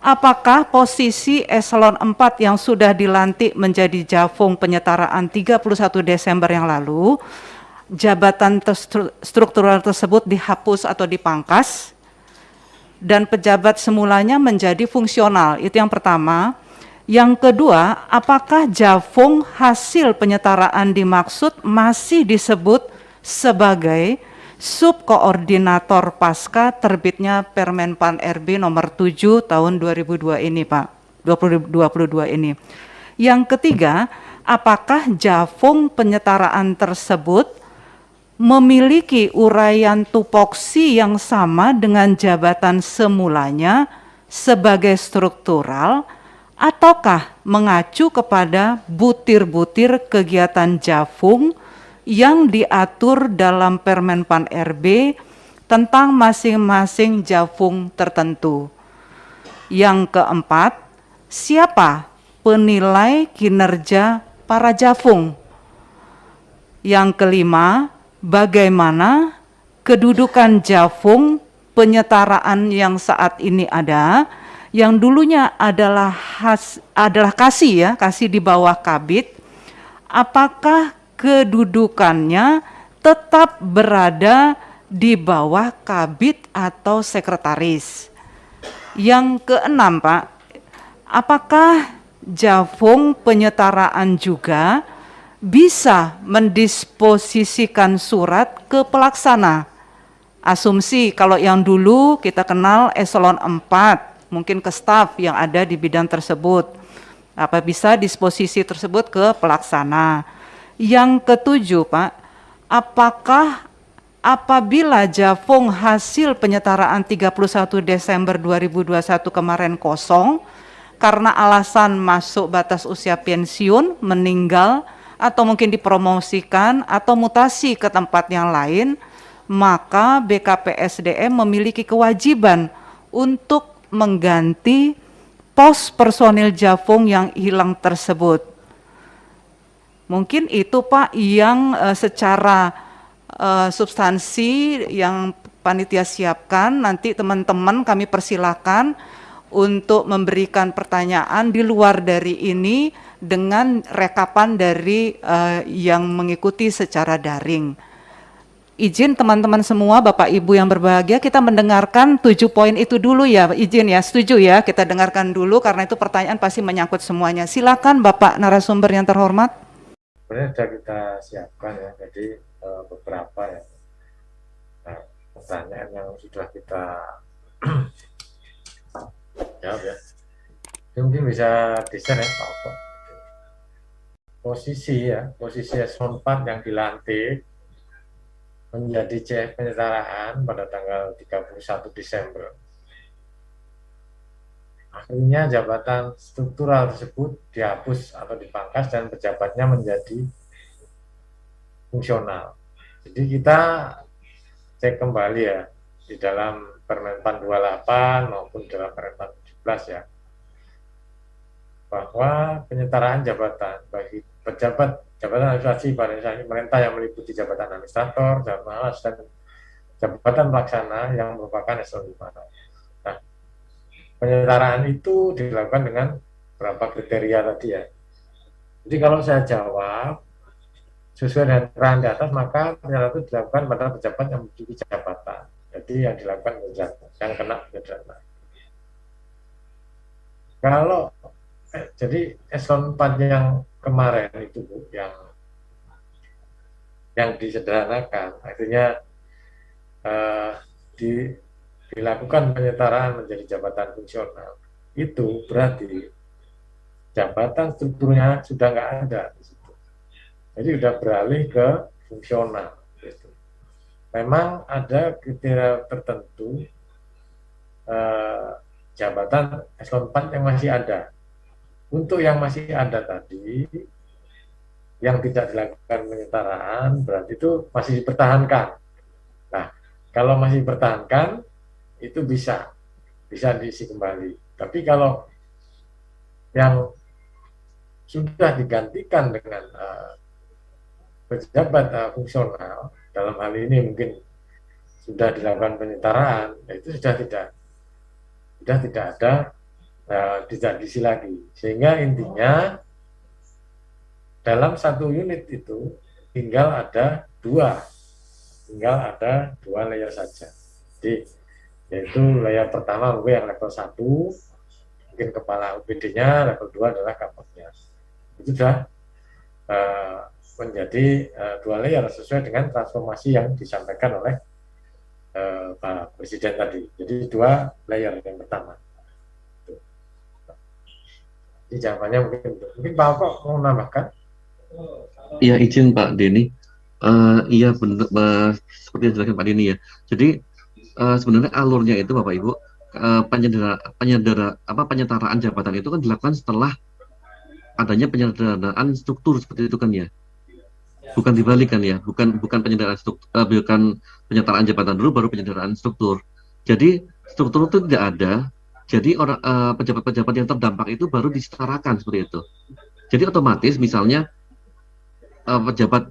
apakah posisi eselon 4 yang sudah dilantik menjadi Javung penyetaraan 31 Desember yang lalu, jabatan struktural tersebut dihapus atau dipangkas, dan pejabat semulanya menjadi fungsional? Itu yang pertama. Yang kedua, apakah Javung hasil penyetaraan dimaksud masih disebut sebagai subkoordinator pasca terbitnya Permenpan RB nomor 7 tahun 2002 ini, Pak. 2022 ini. Yang ketiga, apakah Javung penyetaraan tersebut memiliki uraian tupoksi yang sama dengan jabatan semulanya sebagai struktural, ataukah mengacu kepada butir-butir kegiatan Javung yang diatur dalam Permenpan RB tentang masing-masing Javung tertentu? Yang keempat, siapa penilai kinerja para Javung? Yang kelima, bagaimana kedudukan Javung penyetaraan yang saat ini ada, yang dulunya adalah kasih di bawah Kabid, apakah kedudukannya tetap berada di bawah Kabid atau sekretaris? Yang keenam, Pak, apakah Javung penyetaraan juga bisa mendisposisikan surat ke pelaksana? Asumsi kalau yang dulu kita kenal eselon 4, mungkin ke staf yang ada di bidang tersebut, apa bisa disposisi tersebut ke pelaksana? Yang ketujuh, Pak, apakah apabila Javung hasil penyetaraan 31 Desember 2021 kemarin kosong karena alasan masuk batas usia pensiun, meninggal, atau mungkin dipromosikan atau mutasi ke tempat yang lain, maka BKPSDM memiliki kewajiban untuk mengganti pos personil Javung yang hilang tersebut. Mungkin itu, Pak, yang secara substansi yang panitia siapkan. Nanti teman-teman kami persilakan untuk memberikan pertanyaan di luar dari ini dengan rekapan dari yang mengikuti secara daring. Izin teman-teman semua, Bapak Ibu yang berbahagia, kita mendengarkan 7 poin itu dulu ya, izin ya, setuju ya, kita dengarkan dulu karena itu pertanyaan pasti menyangkut semuanya. Silakan Bapak narasumber yang terhormat. Sebenarnya sudah kita siapkan ya, jadi beberapa ya pertanyaan yang sudah kita jawab ya. Jadi mungkin bisa desain ya Pak Opo. Posisi eselon 4 yang dilantik menjadi CF penyetaraan pada tanggal 31 Desember. Akhirnya jabatan struktural tersebut dihapus atau dipangkas dan pejabatnya menjadi fungsional. Jadi kita cek kembali ya di dalam Permenpan 28 maupun dalam Permenpan 17 ya, bahwa penyetaraan jabatan bagi pejabat jabatan administrasi pada instansi pemerintah yang meliputi jabatan administrator, jabatan pengawas, dan jabatan pelaksana yang merupakan eselon 5. Nah, penyetaraan itu dilakukan dengan beberapa kriteria tadi ya. Jadi kalau saya jawab sesuai dengan peran di atas, maka penyetaraan itu dilakukan pada pejabat yang memiliki jabatan. Jadi yang dilakukan yang kena penyetaraan. Kalau jadi eselon 4 yang kemarin itu Bu, yang disederhanakan, akhirnya dilakukan penyetaraan menjadi jabatan fungsional, itu berarti jabatan strukturnya sudah nggak ada di situ. Jadi sudah beralih ke fungsional. Gitu. Memang ada kriteria tertentu jabatan eselon 4 yang masih ada. Untuk yang masih ada tadi, yang tidak dilakukan penyetaraan, berarti itu masih dipertahankan. Nah, kalau masih dipertahankan, itu bisa diisi kembali. Tapi kalau yang sudah digantikan dengan pejabat fungsional, dalam hal ini mungkin sudah dilakukan penyetaraan, itu sudah tidak ada tidak diisi lagi. Sehingga intinya dalam satu unit itu tinggal ada dua layer saja. Jadi yaitu layer pertama mungkin yang level 1, mungkin kepala UPD-nya, level 2 adalah kapoknya. Itu sudah menjadi dua layer sesuai dengan transformasi yang disampaikan oleh Pak Presiden tadi. Jadi dua layer yang pertama. Jadi jawabannya mungkin Pak Oko mau menambahkan? Iya, izin Pak Denny. Iya benar, seperti yang dijelaskan Pak Denny ya. Jadi sebenarnya alurnya itu Bapak Ibu, penyetaraan jabatan itu kan dilakukan setelah adanya penyederhanaan struktur seperti itu kan ya. Bukan dibalik kan ya, bukan penyederhanaan struktur, bukan penyetaraan jabatan dulu baru penyederhanaan struktur. Jadi struktur itu tidak ada. Jadi orang pejabat-pejabat yang terdampak itu baru disetarakan seperti itu. Jadi otomatis misalnya pejabat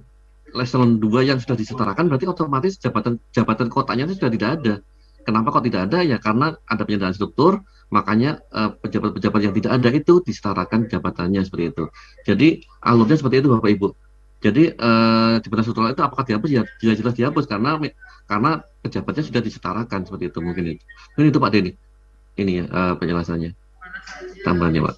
level 2 yang sudah disetarakan berarti otomatis jabatan kotanya itu sudah tidak ada. Kenapa kok tidak ada? Ya karena ada penyetaraan struktur, makanya pejabat-pejabat yang tidak ada itu disetarakan jabatannya seperti itu. Jadi alurnya seperti itu Bapak Ibu. Jadi jabatan struktural itu apakah dihapus? Ya jelas-jelas dihapus karena pejabatnya sudah disetarakan seperti itu mungkin itu. Mungkin itu Pak Denny. Ini ya penjelasannya. Tambahannya Pak.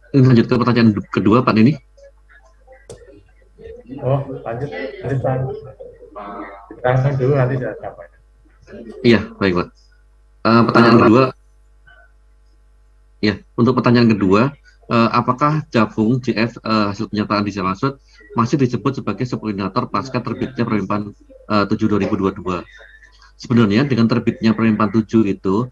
Lanjut ke pertanyaan kedua Pak Denny. Oh, lanjut Pak. Dulu nanti sudah capai. Iya, baik Pak. Pertanyaan kedua. Ya, untuk pertanyaan kedua, apakah Jafung JF hasil penyataan di Maksud masih disebut sebagai subkoordinator pasca terbitnya Permenpan 7 2022? Sebenarnya dengan terbitnya Permenpan 7 itu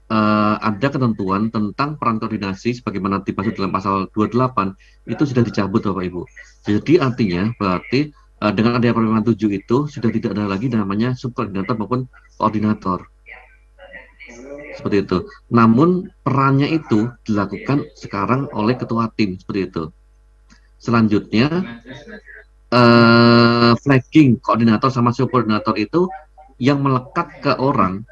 ada ketentuan tentang peran koordinasi sebagaimana dimaksud dalam pasal 28 itu sudah dicabut Bapak Ibu. Jadi artinya berarti dengan adanya Permenpan 7 itu sudah tidak ada lagi namanya subkoordinator maupun koordinator. Seperti itu. Namun perannya itu dilakukan sekarang oleh ketua tim seperti itu. Selanjutnya flagging koordinator sama subkoordinator itu yang melekat ke orang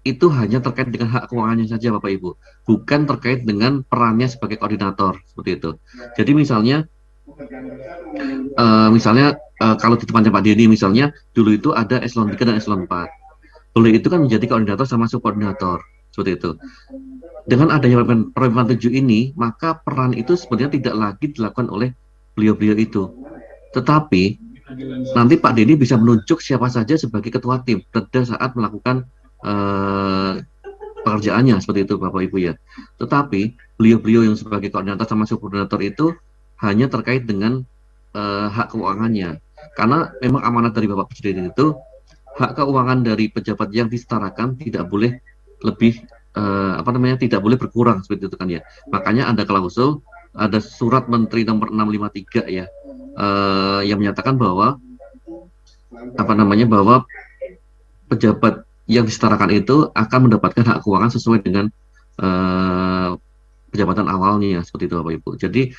itu hanya terkait dengan hak keuangannya saja Bapak Ibu, bukan terkait dengan perannya sebagai koordinator seperti itu. Jadi misalnya kalau di tempatnya Pak Denny misalnya dulu itu ada eselon 3 dan eselon 4. Boleh itu kan menjadi koordinator sama subkoordinator seperti itu. Dengan adanya Permenpan 7 ini, maka peran itu sebenarnya tidak lagi dilakukan oleh beliau-beliau itu. Tetapi nanti Pak Denny bisa menunjuk siapa saja sebagai ketua tim pada saat melakukan pekerjaannya seperti itu Bapak Ibu ya. Tetapi beliau-beliau yang sebagai koordinator sama subkoordinator itu hanya terkait dengan hak keuangannya. Karena memang amanat dari Bapak Presiden itu hak keuangan dari pejabat yang disetarakan tidak boleh lebih tidak boleh berkurang seperti itu kan ya. Makanya ada klausul, ada surat Menteri nomor 653 ya yang menyatakan bahwa bahwa pejabat yang disetarakan itu akan mendapatkan hak keuangan sesuai dengan pejabatan awalnya seperti itu Bapak Ibu. Jadi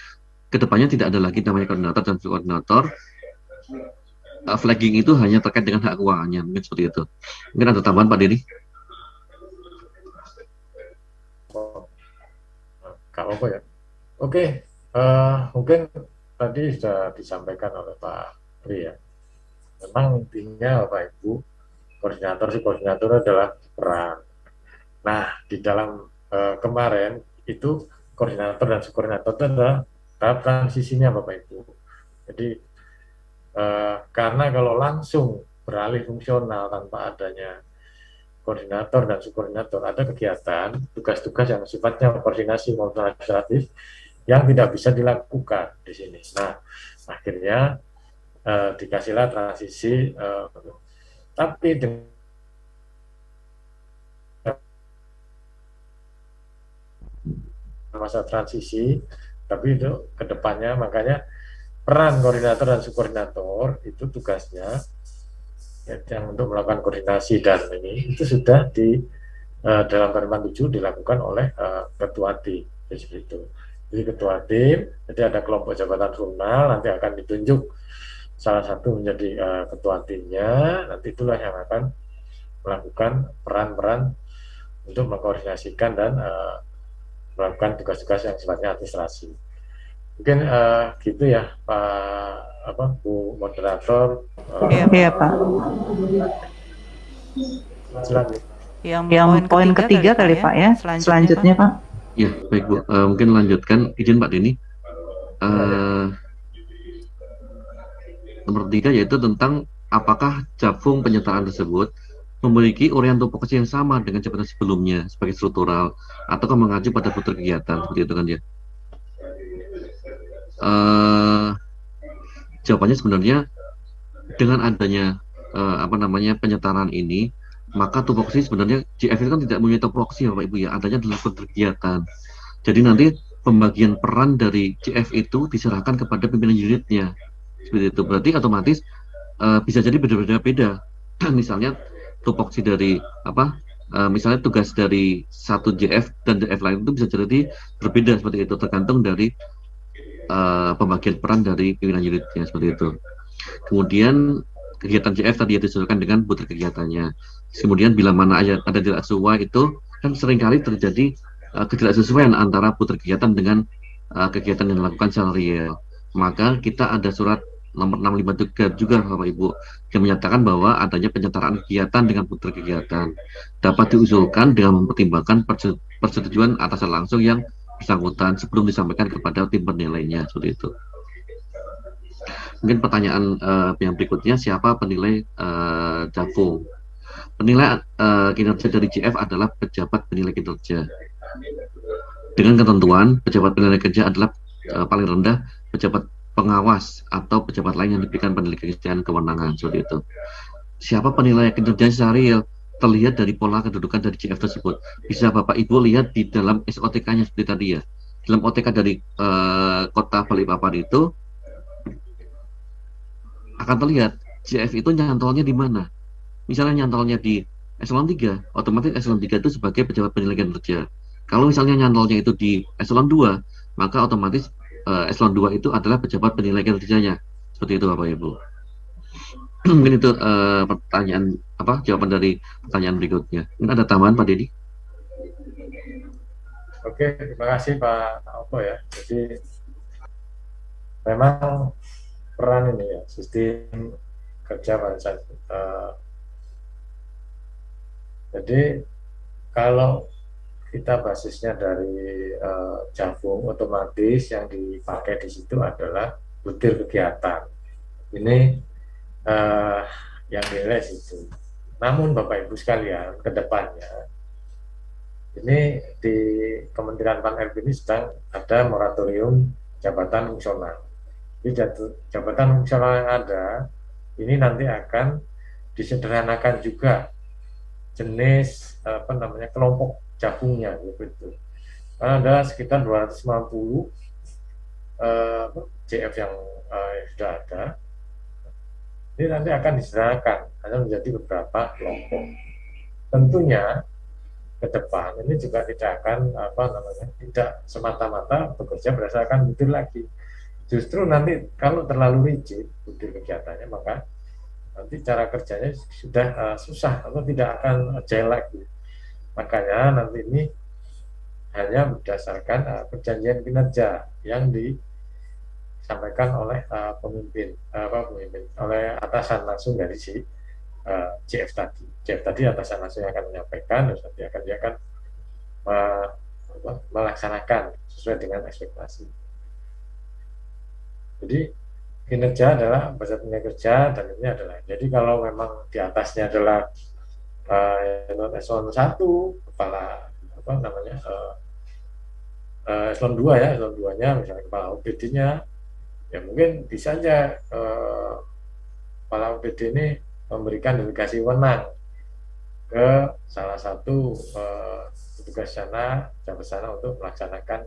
kedepannya tidak ada lagi namanya koordinator dan subkoordinator. Flagging itu hanya terkait dengan hak keuangannya, mungkin seperti itu. Mungkin ada tambahan Pak Denny? Kalau apa ya? Oke, mungkin tadi sudah disampaikan oleh Pak Pri ya. Memang intinya Bapak Ibu, koordinator adalah peran. Nah, di dalam kemarin itu koordinator dan subkoordinator itu adalah tahap transisinya Bapak Ibu. Jadi karena kalau langsung beralih fungsional tanpa adanya koordinator dan subkoordinator, ada kegiatan tugas-tugas yang sifatnya koordinasi maupun administratif yang tidak bisa dilakukan di sini. Nah, akhirnya dikasihlah transisi, tapi dengan masa transisi, tapi itu kedepannya makanya peran koordinator dan subkoordinator itu tugasnya ya, yang untuk melakukan koordinasi dan ini itu sudah di dalam Permen 7 dilakukan oleh ketua tim seperti itu. Jadi ketua tim, jadi ada kelompok jabatan formal, nanti akan ditunjuk salah satu menjadi ketua timnya, nanti itulah yang akan melakukan peran-peran untuk mengkoordinasikan dan melakukan tugas-tugas yang sifatnya administrasi. Mungkin gitu ya Pak Bu Moderator. Iya Pak. Selanjutnya. Yang poin ketiga kali Pak ya. Selanjutnya Pak. Ya baik Bu, mungkin lanjutkan izin Pak Denny. Nomor 3 yaitu tentang apakah Jafung penyertaan tersebut memiliki orientasi tupoksi yang sama dengan jabatan sebelumnya sebagai struktural atau mengacu pada putar kegiatan seperti itu kan ya. Jawabannya sebenarnya dengan adanya penyetaraan ini, maka tupoksi sebenarnya JF itu kan tidak mempunyai tupoksi ya Bapak Ibu ya, adanya adalah putar kegiatan. Jadi nanti pembagian peran dari JF itu diserahkan kepada pimpinan unitnya seperti itu. Berarti otomatis bisa jadi beda-beda. Misalnya tupoksi dari misalnya tugas dari satu JF dan JF lain itu bisa jadi berbeda seperti itu, tergantung dari pembagian peran dari pimpinan unitnya seperti itu. Kemudian kegiatan JF tadi disesuaikan dengan putar kegiatannya. Kemudian bila mana ada tidak sesuai itu kan seringkali terjadi ketidaksesuaian antara putar kegiatan dengan kegiatan yang dilakukan secara real. Maka kita ada surat nomor 653 juga Bapak Ibu yang menyatakan bahwa adanya penyetaraan kegiatan dengan putar kegiatan dapat diusulkan dengan mempertimbangkan persetujuan atasan langsung yang bersangkutan sebelum disampaikan kepada tim penilainya seperti itu. Mungkin pertanyaan yang berikutnya, siapa penilai Jafung? Penilai kinerja dari JF adalah pejabat penilai kinerja. Dengan ketentuan pejabat penilai kinerja adalah paling rendah pejabat pengawas atau pejabat lain yang diberikan penelitian kewenangan seperti itu. Siapa penilai kinerja secara real terlihat dari pola kedudukan dari JF tersebut. Bisa Bapak Ibu lihat di dalam SOTK-nya seperti tadi ya. Dalam OTK dari Kota Balikpapan itu akan terlihat JF itu nyantolnya di mana. Misalnya nyantolnya di eselon 3, otomatis eselon 3 itu sebagai pejabat penilai kinerja. Kalau misalnya nyantolnya itu di eselon 2, maka otomatis eselon 2 itu adalah pejabat penilai kinerjanya. Seperti itu Bapak Ibu. Mungkin itu jawaban dari pertanyaan berikutnya. Mungkin ada tambahan Pak Dedi? Oke, terima kasih Pak Alko ya. Jadi memang peran ini ya, sistem kerja pada saat jadi kalau kita basisnya dari Jafung, otomatis yang dipakai di situ adalah butir kegiatan. Ini yang dinilai situ. Namun Bapak Ibu sekalian, ke depannya ini di Kementerian Pan-RB ini sedang ada moratorium jabatan fungsional. Jadi jabatan fungsional yang ada ini nanti akan disederhanakan juga jenis kelompok Jafungnya gitu. Karena ada sekitar 250 JF yang sudah ada. Ini nanti akan disederhanakan hanya menjadi beberapa kelompok. Tentunya ke depan ini juga tidak akan tidak semata-mata bekerja berdasarkan butir lagi. Justru nanti kalau terlalu rigid butir kegiatannya, maka nanti cara kerjanya sudah susah atau tidak akan agile lagi. Makanya nanti ini hanya berdasarkan perjanjian kinerja yang disampaikan oleh pemimpin oleh atasan langsung dari si JF tadi. JF tadi atasan langsung yang akan menyampaikan, terus nanti dia akan melaksanakan sesuai dengan ekspektasi. Jadi kinerja adalah pejabat penilai kerja dan ini adalah. Jadi kalau memang di atasnya adalah eselon 1 kepala eselon 2 ya, eselon 2-nya misalnya kepala OPD-nya ya mungkin bisa aja kepala OPD ini memberikan delegasi wewenang ke salah satu petugas sana, jabat sana untuk melaksanakan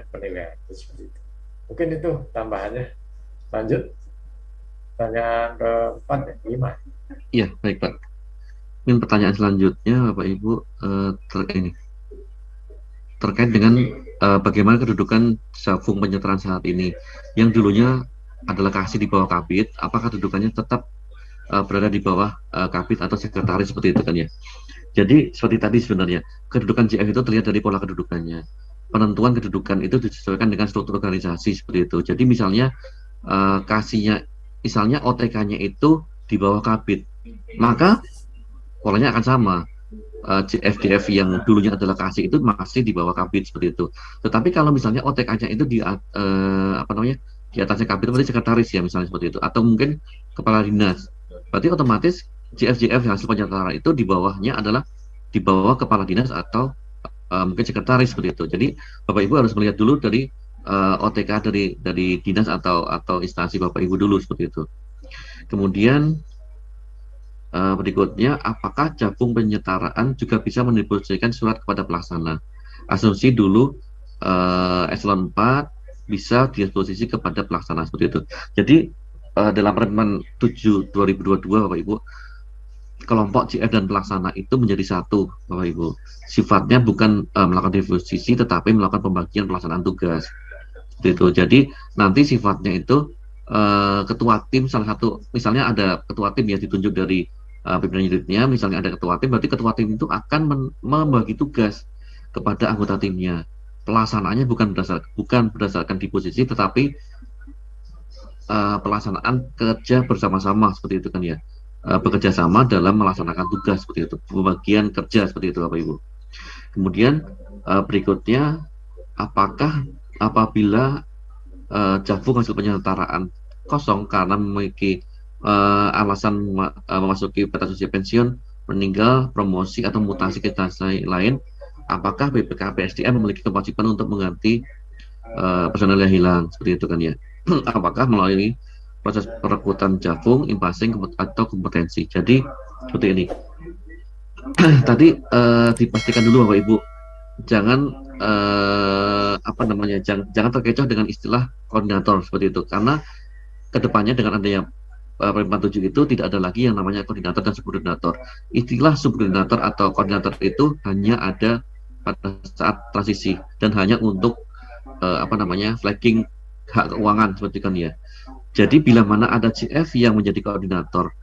penilaian seperti itu. Mungkin itu tambahannya. Lanjut, pertanyaan keempat, kelima. Iya, baik Pak. Mungkin pertanyaan selanjutnya Bapak Ibu terkait dengan bagaimana kedudukan Jafung Penyetaraan saat ini, yang dulunya adalah kasih di bawah kabit, apakah kedudukannya tetap berada di bawah kabit atau sekretaris seperti itu kan ya. Jadi seperti tadi sebenarnya kedudukan JF itu terlihat dari pola kedudukannya. Penentuan kedudukan itu disesuaikan dengan struktur organisasi seperti itu. Jadi misalnya kasihnya, misalnya OTK-nya itu di bawah kabit, maka polanya akan sama. JF yang dulunya adalah kasih itu masih di bawah kabit seperti itu. Tetapi kalau misalnya OTK-nya itu di di atasnya kabit, berarti sekretaris ya misalnya seperti itu, atau mungkin kepala dinas, berarti otomatis JF hasil penyetaraan itu di bawahnya adalah di bawah kepala dinas atau mungkin sekretaris seperti itu. Jadi Bapak Ibu harus melihat dulu dari OTK dari dinas atau instansi Bapak Ibu dulu seperti itu. Kemudian berikutnya, apakah Jafung Penyetaraan juga bisa mendistribusikan surat kepada pelaksana? Asumsi dulu eselon 4 bisa disposisi kepada pelaksana seperti itu. Jadi dalam Permen 7 2022 Bapak Ibu, kelompok JF dan pelaksana itu menjadi satu Bapak Ibu. Sifatnya bukan melakukan disposisi tetapi melakukan pembagian pelaksanaan tugas. Seperti itu. Jadi nanti sifatnya itu ketua tim salah satu, misalnya ada ketua tim yang ditunjuk dari pimpinan unitnya, misalnya ada ketua tim, berarti ketua tim itu akan membagi tugas kepada anggota timnya. Pelaksanaannya bukan berdasarkan disposisi, tetapi pelaksanaan kerja bersama-sama seperti itu kan ya, bekerja sama dalam melaksanakan tugas seperti itu, pembagian kerja seperti itu Bapak Ibu. Kemudian berikutnya, apakah apabila Jafung hasil penyetaraan kosong karena memiliki alasan memasuki batas usia pensiun, meninggal, promosi atau mutasi ke instansi lain, apakah BPKP SDM memiliki kewajiban untuk mengganti personel yang hilang seperti itu kan ya? Apakah melalui proses perekrutan Jafung, impasing atau kompetensi? Jadi seperti ini. Tadi dipastikan dulu Bapak Ibu, jangan jangan terkecoh dengan istilah koordinator seperti itu, karena kedepannya dengan adanya Permen 7 itu tidak ada lagi yang namanya koordinator dan subkoordinator. Istilah subkoordinator atau koordinator itu hanya ada pada saat transisi dan hanya untuk flagging hak keuangan seperti kan ya. Jadi bila mana ada JF yang menjadi koordinator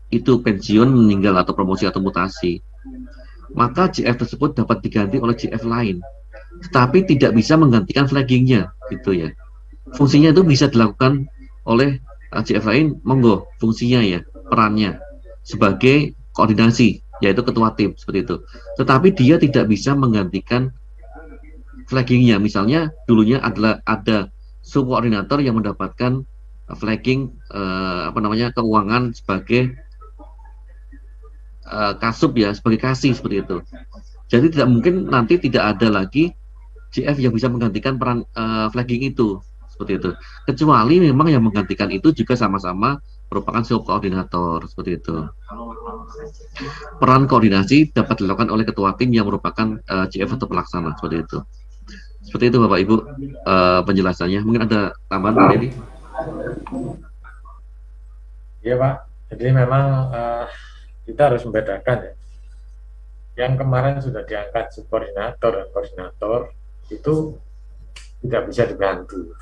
itu pensiun, meninggal atau promosi atau mutasi, maka JF tersebut dapat diganti oleh JF lain, tetapi tidak bisa menggantikan flaggingnya gitu ya. Fungsinya itu bisa dilakukan oleh JF lain, monggo, fungsinya ya, perannya sebagai koordinasi, yaitu ketua tim seperti itu. Tetapi dia tidak bisa menggantikan flaggingnya. Misalnya dulunya ada subkoordinator yang mendapatkan flagging keuangan sebagai kasub ya, sebagai kasih seperti itu. Jadi tidak mungkin nanti tidak ada lagi JF yang bisa menggantikan peran flagging itu seperti itu. Kecuali memang yang menggantikan itu juga sama-sama merupakan subkoordinator seperti itu. Peran koordinasi dapat dilakukan oleh ketua tim yang merupakan JF atau pelaksana seperti itu. Seperti itu Bapak Ibu penjelasannya. Mungkin ada tambahan Pak Dedi? Iya Pak. Jadi memang kita harus membedakan ya. Yang kemarin sudah diangkat subkoordinator dan koordinator itu tidak bisa diganti.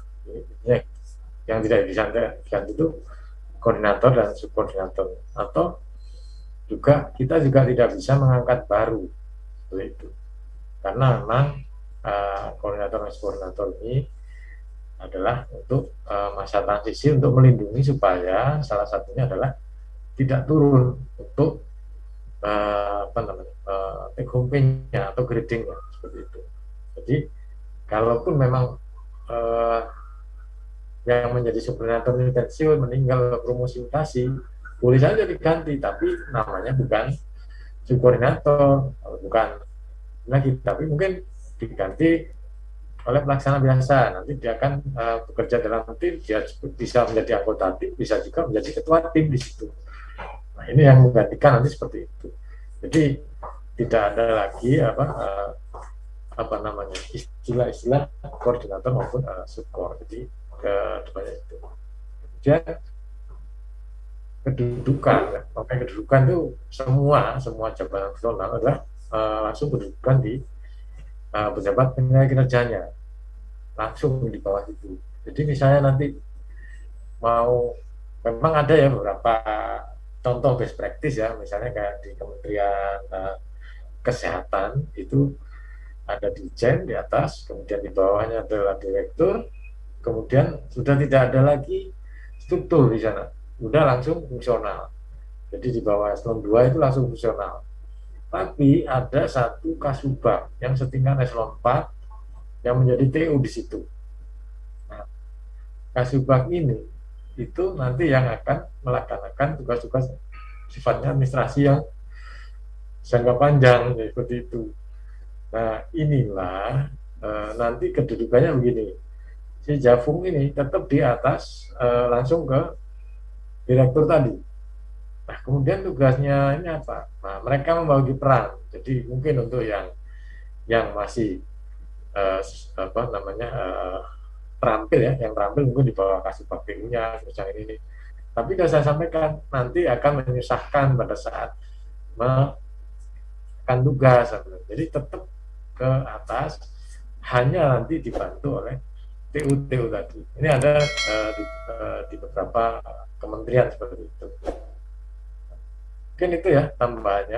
Yang tidak bisa diganti itu koordinator dan subkoordinator, atau juga kita juga tidak bisa mengangkat baru seperti itu, karena memang koordinator dan subkoordinator ini adalah untuk masa transisi untuk melindungi supaya salah satunya adalah tidak turun untuk take home pay-nya atau grading-nya seperti itu. Jadi kalaupun memang yang menjadi subkoordinator ini pensiun, meninggal, promosi, mutasi, boleh saja diganti, tapi namanya bukan subkoordinator, bukan lagi, tapi mungkin diganti oleh pelaksana biasa. Nanti dia akan bekerja dalam tim, dia bisa menjadi anggota tim, bisa juga menjadi ketua tim di situ. Nah, ini yang menggantikan nanti seperti itu. Jadi tidak ada lagi istilah-istilah koordinator maupun subkor. Jadi ke depannya itu. Kemudian kedudukan, ya. Makanya kedudukan itu semua jabatan nasional adalah langsung kedudukan di pejabat penilai kinerjanya, langsung di bawah itu. Jadi misalnya nanti mau, memang ada ya beberapa contoh best practice ya, misalnya kayak di Kementerian Kesehatan itu ada dirjen di atas, kemudian di bawahnya adalah direktur, kemudian sudah tidak ada lagi struktur di sana, sudah langsung fungsional. Jadi di bawah eselon 2 itu langsung fungsional. Tapi ada satu kasubag yang setingkat eselon 4 yang menjadi TU di situ. Nah, kasubag ini itu nanti yang akan melaksanakan tugas-tugas sifatnya administrasi yang jangka panjang, ya, seperti itu. Nah, inilah nanti kedudukannya begini. Si Jafung ini tetap di atas langsung ke direktur tadi. Nah, kemudian tugasnya ini apa? Nah, mereka membagi peran. Jadi mungkin untuk yang masih terampil ya, yang terampil mungkin di bawah kasubag PU-nya, yang ini. Tapi kalau saya sampaikan nanti akan menyusahkan pada saat melakukan tugas. Jadi tetap ke atas, hanya nanti dibantu oleh TU-TU tadi. Ini ada di beberapa kementerian seperti itu. Mungkin itu ya tambahannya